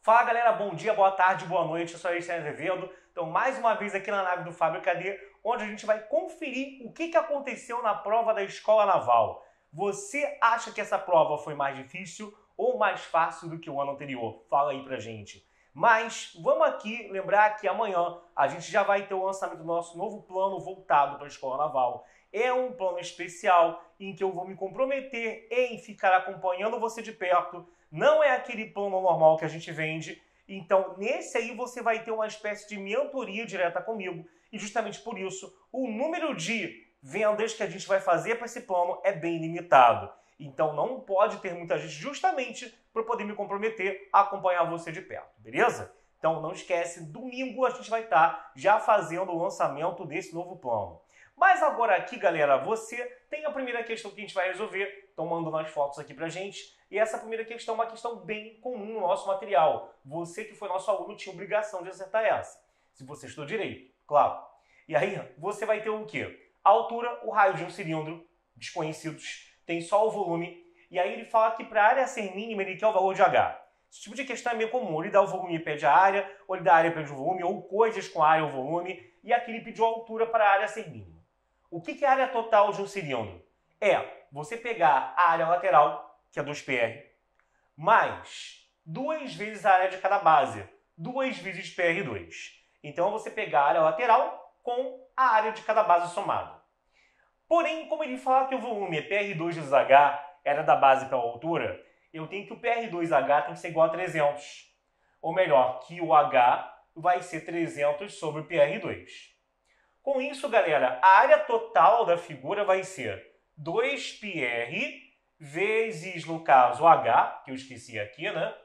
Fala galera, bom dia, boa tarde, boa noite, eu sou Alexandre Azevedo. Então mais uma vez aqui na nave do Fábrica D, onde a gente vai conferir o que aconteceu na prova da Escola Naval. Você acha que essa prova foi mais difícil ou mais fácil do que o ano anterior? Fala aí pra gente. Mas vamos aqui lembrar que amanhã a gente já vai ter o lançamento do nosso novo plano voltado para a Escola Naval. É um plano especial em que eu vou me comprometer em ficar acompanhando você de perto. Não é aquele plano normal que a gente vende. Então, nesse aí você vai ter uma espécie de mentoria direta comigo. E justamente por isso, o número de vendas que a gente vai fazer para esse plano é bem limitado. Então, não pode ter muita gente justamente para poder me comprometer a acompanhar você de perto, beleza? Então, não esquece, domingo a gente vai estar já fazendo o lançamento desse novo plano. Mas agora aqui, galera, você tem a primeira questão que a gente vai resolver. Estão mandando as fotos aqui pra gente. E essa primeira questão é uma questão bem comum no nosso material. Você que foi nosso aluno tinha obrigação de acertar essa. Se você estudou direito, claro. E aí, você vai ter o quê? A altura, o raio de um cilindro, desconhecidos, tem só o volume. E aí ele fala que para a área ser mínima, ele quer o valor de H. Esse tipo de questão é meio comum. Ele dá o volume e pede a área, ou ele dá a área e pede o volume, ou coisas com a área ou volume. E aqui ele pediu a altura para a área ser mínima. O que é a área total de um cilindro? É você pegar a área lateral, que é 2πr, mais 2 vezes a área de cada base, 2 vezes PR2. Então, você pegar a área lateral com a área de cada base somada. Porém, como ele fala que o volume é PR2 vezes H, área da base pela altura, eu tenho que o PR2H tem que ser igual a 300. Ou melhor, que o H vai ser 300 sobre o PR2. Com isso, galera, a área total da figura vai ser 2πr vezes, no caso, H, que eu esqueci aqui, né?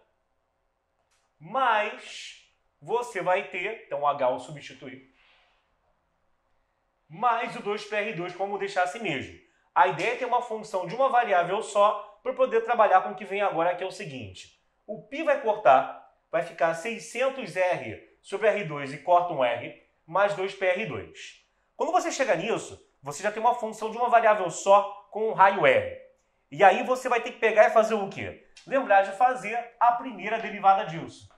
Mas você vai ter, então H eu substituí, mais o 2πr2, como deixar assim mesmo. A ideia é ter uma função de uma variável só para poder trabalhar com o que vem agora, que é o seguinte. O π vai cortar, vai ficar 600r sobre r2 e corta um r, mais 2πr2. Quando você chega nisso, você já tem uma função de uma variável só com um raio r. E aí você vai ter que pegar e fazer o quê? Lembrar de fazer a primeira derivada disso,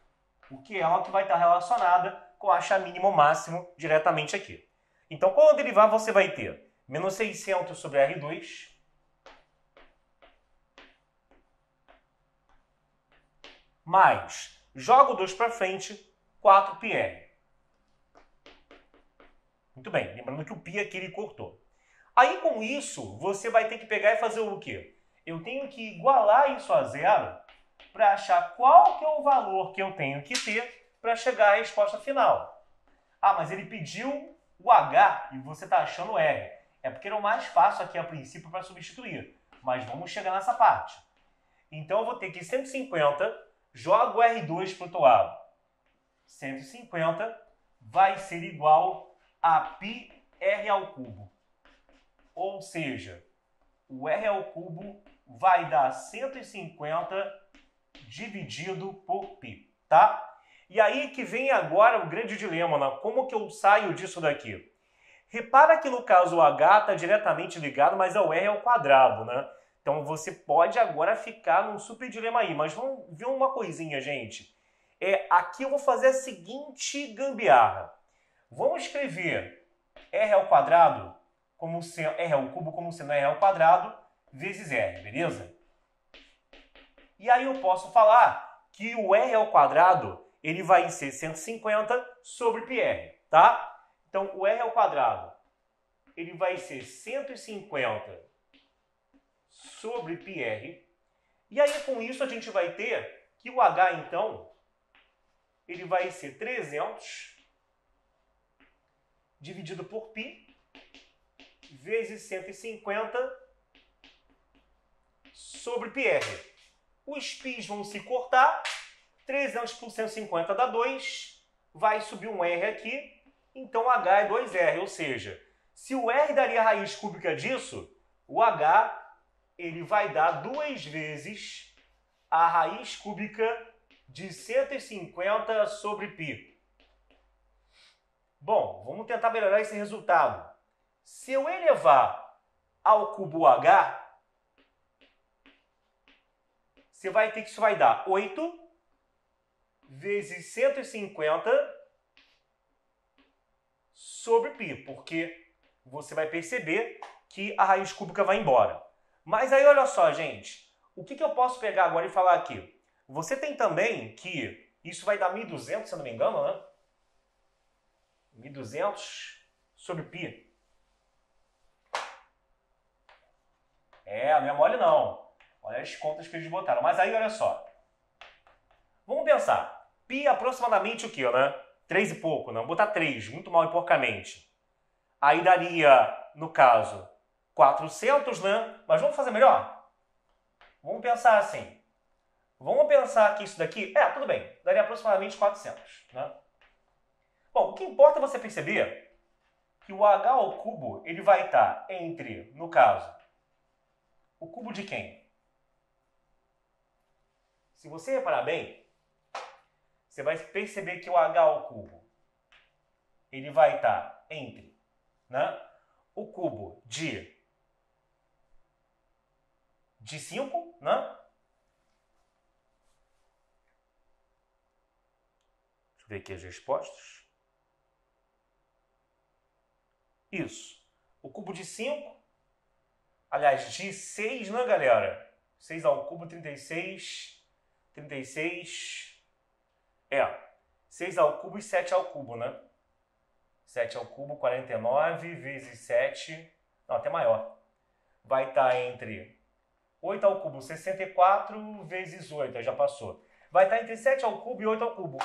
porque ela que vai estar relacionada com a achar mínimo ou máximo diretamente aqui. Então, quando derivar, você vai ter menos 600 sobre r2 mais, joga o 2 para frente, 4πr. Muito bem, lembrando que o π aqui ele cortou. Aí, com isso, você vai ter que pegar e fazer o quê? Eu tenho que igualar isso a zero para achar qual que é o valor que eu tenho que ter para chegar à resposta final. Ah, mas ele pediu o H e você está achando R. É porque era o mais fácil aqui a princípio para substituir. Mas vamos chegar nessa parte. Então, eu vou ter que 150, jogo R2 para o outro lado. 150 vai ser igual a πr ao cubo. Ou seja, o r ao cubo vai dar 150 dividido por π, tá? E aí que vem agora o grande dilema, né? Como que eu saio disso daqui? Repara que no caso o h está diretamente ligado, mas é o r ao quadrado, né? Então você pode agora ficar num super dilema aí. Mas vamos ver uma coisinha, gente. Aqui eu vou fazer a seguinte gambiarra. Vamos escrever r ao quadrado como sendo r ao cubo como sendo r ao quadrado vezes r, beleza? E aí eu posso falar que o r ao quadrado ele vai ser 150 sobre πr, tá? Então o r ao quadrado ele vai ser 150 sobre πr. E aí com isso a gente vai ter que o h então ele vai ser 300 dividido por π vezes 150 sobre πr. Os π's vão se cortar, 300 por 150 dá 2, vai subir um r aqui, então h é 2r, ou seja, se o r daria a raiz cúbica disso, o h ele vai dar 2 vezes a raiz cúbica de 150 sobre π. Bom, vamos tentar melhorar esse resultado. Se eu elevar ao cubo h, você vai ter que isso vai dar 8 vezes 150 sobre π, porque você vai perceber que a raiz cúbica vai embora. Mas aí, olha só, gente, o que eu posso pegar agora e falar aqui? Você tem também que isso vai dar 1.200, se eu não me engano, né? 1.200 sobre π. Não é mole não. Olha as contas que eles botaram. Mas aí, olha só. Vamos pensar. Π aproximadamente o quê, né? 3 e pouco, né? Vou botar 3, muito mal e porcamente. Aí daria, no caso, 400, né? Mas vamos fazer melhor? Vamos pensar assim. Vamos pensar que isso daqui... tudo bem. Daria aproximadamente 400, né? Bom, o que importa é você perceber que o h ao cubo, ele vai estar entre, no caso, o cubo de quem? Se você reparar bem, você vai perceber que o h ao cubo, ele vai estar entre, né, o cubo de 5, né? Deixa eu ver aqui as respostas. Isso. O cubo de 5, aliás, de 6, né, galera? 6 ao cubo, 36. 6 ao cubo e 7 ao cubo, né? 7 ao cubo, 49 vezes 7, não, até maior. Vai estar entre 8 ao cubo, 64 vezes 8, já passou. Vai estar entre 7 ao cubo e 8 ao cubo.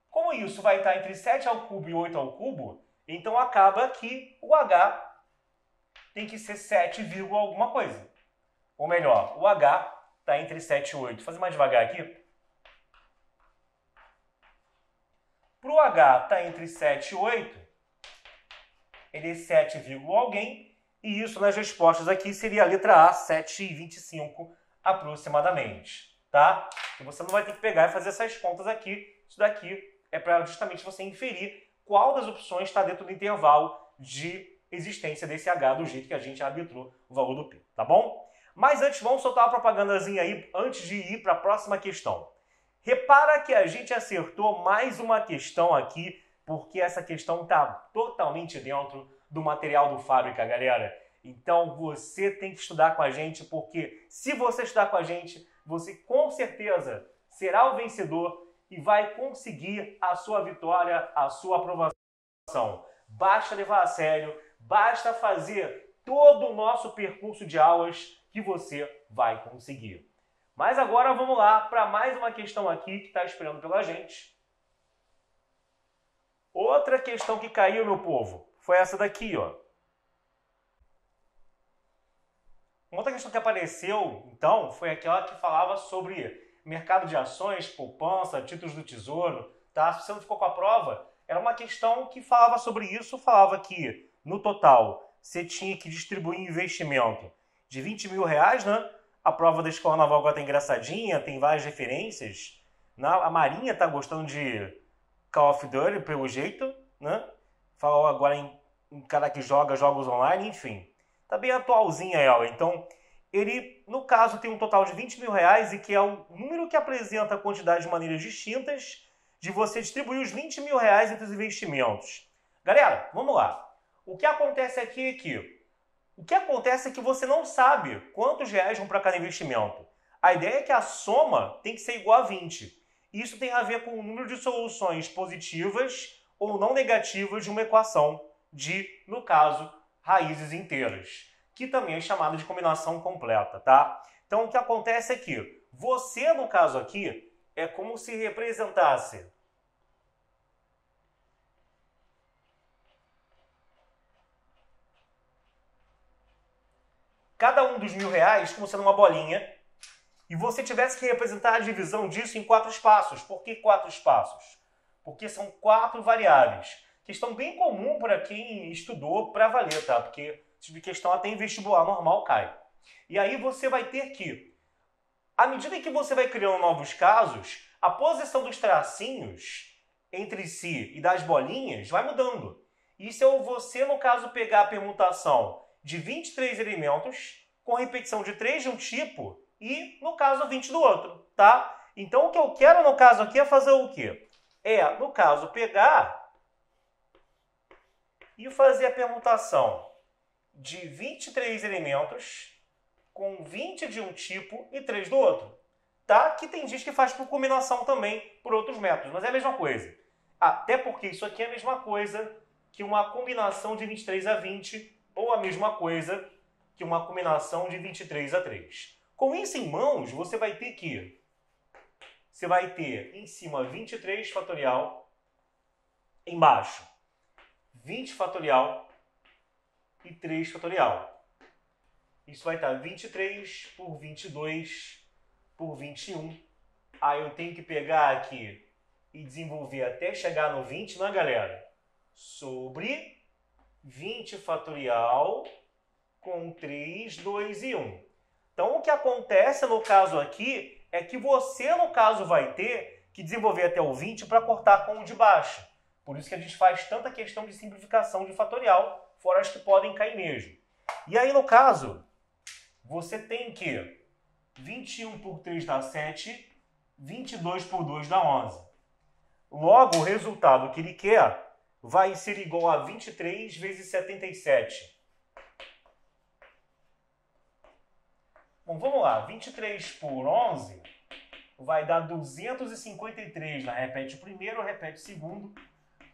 Como isso vai estar entre 7 ao cubo e 8 ao cubo, então acaba que o h tem que ser 7, alguma coisa. Ou melhor, o h está entre 7 e 8. Vou fazer mais devagar aqui. Para o h estar entre 7 e 8, ele é 7, alguém, e isso nas respostas aqui seria a letra A, 7,25 aproximadamente. Tá? E você não vai ter que pegar e fazer essas contas aqui. Isso daqui é para justamente você inferir qual das opções está dentro do intervalo de existência desse h do jeito que a gente arbitrou o valor do π, tá bom? Mas antes, vamos soltar uma propagandazinha aí antes de ir para a próxima questão. Repara que a gente acertou mais uma questão aqui, porque essa questão está totalmente dentro do material do Fábrica, galera. Então você tem que estudar com a gente, porque se você estudar com a gente, você com certeza será o vencedor e vai conseguir a sua vitória, a sua aprovação. Basta levar a sério, basta fazer todo o nosso percurso de aulas que você vai conseguir. Mas agora vamos lá para mais uma questão aqui que está esperando pela gente. Outra questão que caiu, meu povo, foi essa daqui, ó. Uma outra questão que apareceu, então, foi aquela que falava sobre mercado de ações, poupança, títulos do tesouro, tá? Se você não ficou com a prova, era uma questão que falava sobre isso, falava que, no total, você tinha que distribuir investimento de 20 mil reais, né? A prova da Escola Naval agora tá engraçadinha, tem várias referências. A Marinha tá gostando de Call of Duty, pelo jeito, né? Falou agora em um cara que joga jogos online, enfim. Tá bem atualzinha ela. Então, ele, no caso, tem um total de 20 mil reais e que é o número que apresenta a quantidade de maneiras distintas de você distribuir os 20 mil reais entre os investimentos. Galera, vamos lá. O que acontece aqui é que o que acontece é que você não sabe quantos reais vão para cada investimento. A ideia é que a soma tem que ser igual a 20. Isso tem a ver com o número de soluções positivas ou não negativas de uma equação de, no caso, raízes inteiras, que também é chamada de combinação completa, tá? Então, o que acontece é que você, no caso aqui, é como se representasse cada um dos 1.000 reais como sendo uma bolinha e você tivesse que representar a divisão disso em 4 espaços. Por que 4 espaços? Porque são 4 variáveis, questão bem comum para quem estudou para valer, tá? Porque esse tipo de questão até em vestibular normal cai. E aí você vai ter que, à medida que você vai criando novos casos, a posição dos tracinhos entre si e das bolinhas vai mudando. E se você, no caso, pegar a permutação de 23 elementos com repetição de 3 de um tipo e, no caso, 20 do outro, tá? Então, o que eu quero no caso aqui é fazer o quê? No caso, pegar e fazer a permutação de 23 elementos com 20 de um tipo e 3 do outro. Tá? Que tem gente que faz por combinação também, por outros métodos, mas é a mesma coisa. Até porque isso aqui é a mesma coisa que uma combinação de 23 a 20, ou a mesma coisa que uma combinação de 23 a 3. Com isso em mãos, você vai ter em cima 23 fatorial, embaixo 20 fatorial e 3 fatorial. Isso vai estar 23 por 22 por 21. Aí eu tenho que pegar aqui e desenvolver até chegar no 20, né, galera? Sobre 20 fatorial com 3, 2 e 1. Então, o que acontece no caso aqui é que você, no caso, vai ter que desenvolver até o 20 para cortar com o de baixo. Por isso que a gente faz tanta questão de simplificação de fatorial, fora as que podem cair mesmo. E aí, no caso, você tem que 21 por 3 dá 7, 22 por 2 dá 11. Logo, o resultado que ele quer vai ser igual a 23 vezes 77. Bom, vamos lá. 23 por 11 vai dar 253. Repete o primeiro, repete o segundo.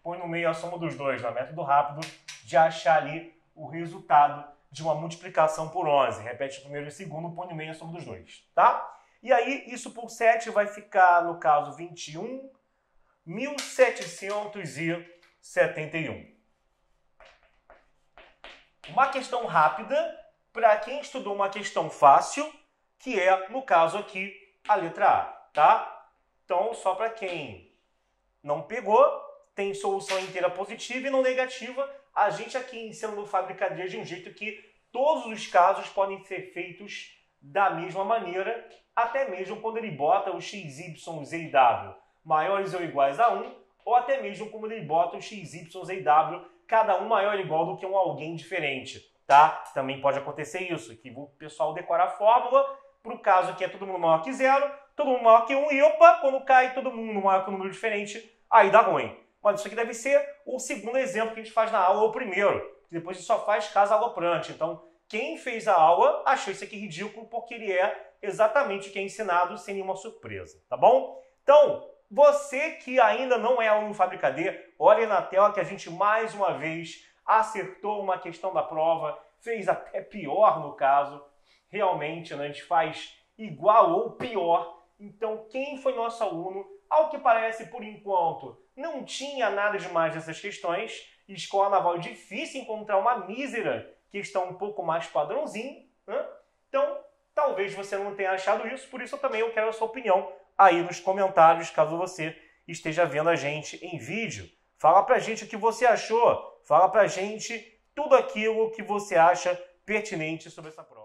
Põe no meio a soma dos dois, no método rápido de achar ali o resultado de uma multiplicação por 11. Repete o primeiro e o segundo, põe no meio a soma dos dois, tá? E aí, isso por 7 vai ficar, no caso, 21.771. Uma questão rápida para quem estudou uma questão fácil, que é, no caso aqui, a letra A, tá? Então, só para quem não pegou, tem solução inteira positiva e não negativa. A gente aqui ensina no Fabricaria de um jeito que todos os casos podem ser feitos da mesma maneira, até mesmo quando ele bota o x, y, z e w maiores ou iguais a 1, ou até mesmo quando ele bota o x, y, z e w, cada um maior ou igual do que um alguém diferente, tá? Também pode acontecer isso, que o pessoal decora a fórmula para o caso que é todo mundo maior que 0, todo mundo maior que 1, e opa, quando cai todo mundo maior que um número diferente, aí dá ruim. Mas isso aqui deve ser o segundo exemplo que a gente faz na aula, ou o primeiro, que depois a gente só faz caso aloprante. Então, quem fez a aula achou isso aqui ridículo porque ele é exatamente o que é ensinado sem nenhuma surpresa, tá bom? Então, você que ainda não é aluno Fabricader, olhe na tela que a gente mais uma vez acertou uma questão da prova, fez até pior no caso. Realmente, né, a gente faz igual ou pior. Então, quem foi nosso aluno, ao que parece por enquanto, não tinha nada demais nessas questões. Escola Naval é difícil encontrar uma mísera questão um pouco mais padrãozinho, né? Então, talvez você não tenha achado isso, por isso eu quero a sua opinião aí nos comentários, caso você esteja vendo a gente em vídeo. Fala pra gente o que você achou, fala pra gente tudo aquilo que você acha pertinente sobre essa prova.